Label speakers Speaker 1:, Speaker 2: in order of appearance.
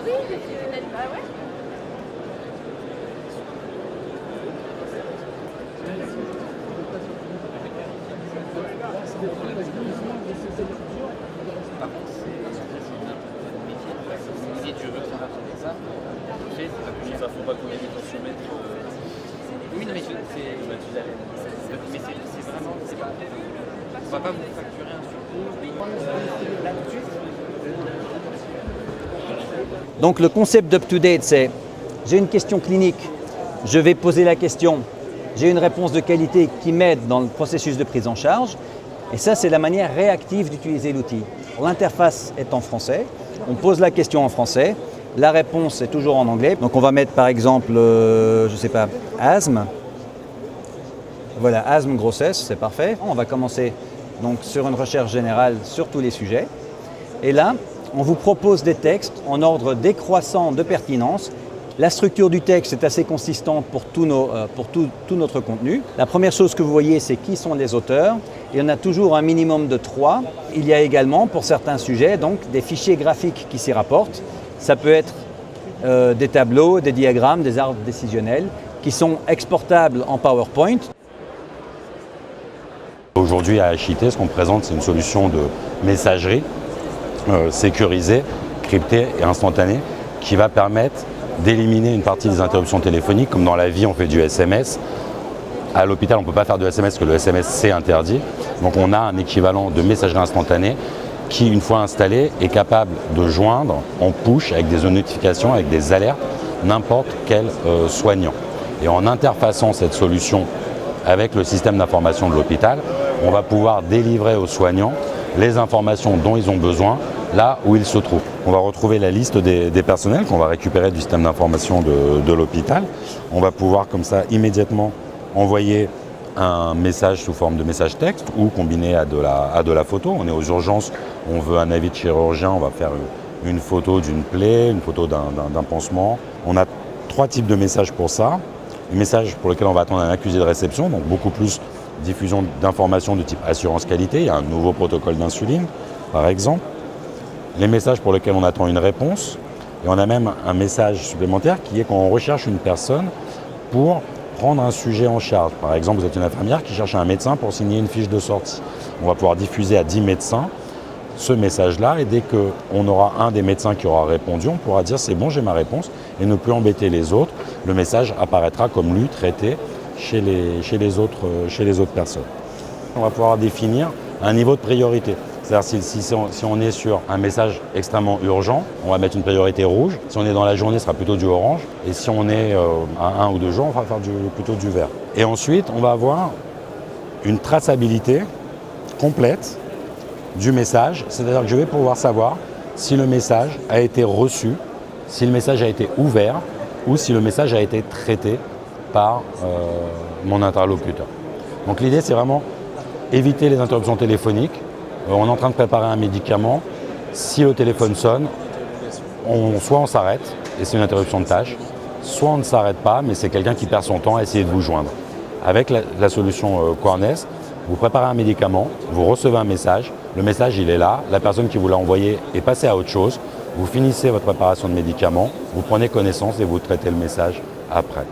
Speaker 1: oui, bah ouais.
Speaker 2: Si tu veux que ça marche avec ça, ça faut pas qu'on ait des consommateurs. Oui, non, mais c'est vraiment. On va pas vous facturer un surcoût.
Speaker 3: Donc le concept d'UpToDate, c'est j'ai une question clinique, je vais poser la question, j'ai une réponse de qualité qui m'aide dans le processus de prise en charge. Et ça, c'est la manière réactive d'utiliser l'outil. L'interface est en français, on pose la question en français, la réponse est toujours en anglais. Donc on va mettre par exemple, je ne sais pas, asthme. Voilà, asthme, grossesse, c'est parfait. On va commencer donc sur une recherche générale sur tous les sujets. Et là, on vous propose des textes en ordre décroissant de pertinence. La structure du texte est assez consistante pour tout notre contenu. La première chose que vous voyez, c'est qui sont les auteurs. Il y en a toujours un minimum de 3. Il y a également, pour certains sujets, donc, des fichiers graphiques qui s'y rapportent. Ça peut être des tableaux, des diagrammes, des arbres décisionnels qui sont exportables en PowerPoint.
Speaker 4: Aujourd'hui à HIT, ce qu'on présente, c'est une solution de messagerie sécurisée, cryptée et instantanée qui va permettre d'éliminer une partie des interruptions téléphoniques. Comme dans la vie, on fait du SMS. À l'hôpital, on ne peut pas faire de SMS parce que le SMS, c'est interdit. Donc on a un équivalent de messagerie instantanée qui, une fois installé, est capable de joindre en push avec des notifications, avec des alertes, n'importe quel soignant. Et en interfaçant cette solution avec le système d'information de l'hôpital, on va pouvoir délivrer aux soignants les informations dont ils ont besoin là où ils se trouvent. On va retrouver la liste des personnels qu'on va récupérer du système d'information de l'hôpital. On va pouvoir comme ça immédiatement envoyer un message sous forme de message texte ou combiné à de la photo. On est aux urgences, on veut un avis de chirurgien, on va faire une photo d'une plaie, une photo d'un pansement. On a 3 types de messages pour ça. Les messages pour lesquels on va attendre un accusé de réception, donc beaucoup plus diffusion d'informations de type assurance qualité. Il y a un nouveau protocole d'insuline, par exemple. Les messages pour lesquels on attend une réponse. Et on a même un message supplémentaire qui est quand on recherche une personne pour prendre un sujet en charge. Par exemple, vous êtes une infirmière qui cherche un médecin pour signer une fiche de sortie. On va pouvoir diffuser à 10 médecins ce message-là et dès qu'on aura un des médecins qui aura répondu, on pourra dire c'est bon, j'ai ma réponse et ne plus embêter les autres. Le message apparaîtra comme lu, traité chez les autres personnes. On va pouvoir définir un niveau de priorité. C'est-à-dire si on est sur un message extrêmement urgent, on va mettre une priorité rouge. Si on est dans la journée, ce sera plutôt du orange. Et si on est à 1 ou 2 jours, on va faire plutôt du vert. Et ensuite, on va avoir une traçabilité complète du message. C'est-à-dire que je vais pouvoir savoir si le message a été reçu, si le message a été ouvert ou si le message a été traité par mon interlocuteur. Donc l'idée, c'est vraiment éviter les interruptions téléphoniques. On est en train de préparer un médicament. Si le téléphone sonne, soit on s'arrête, et c'est une interruption de tâche, soit on ne s'arrête pas, mais c'est quelqu'un qui perd son temps à essayer de vous joindre. Avec la solution Coarness, vous préparez un médicament, vous recevez un message, le message il est là, la personne qui vous l'a envoyé est passée à autre chose, vous finissez votre préparation de médicament, vous prenez connaissance et vous traitez le message après.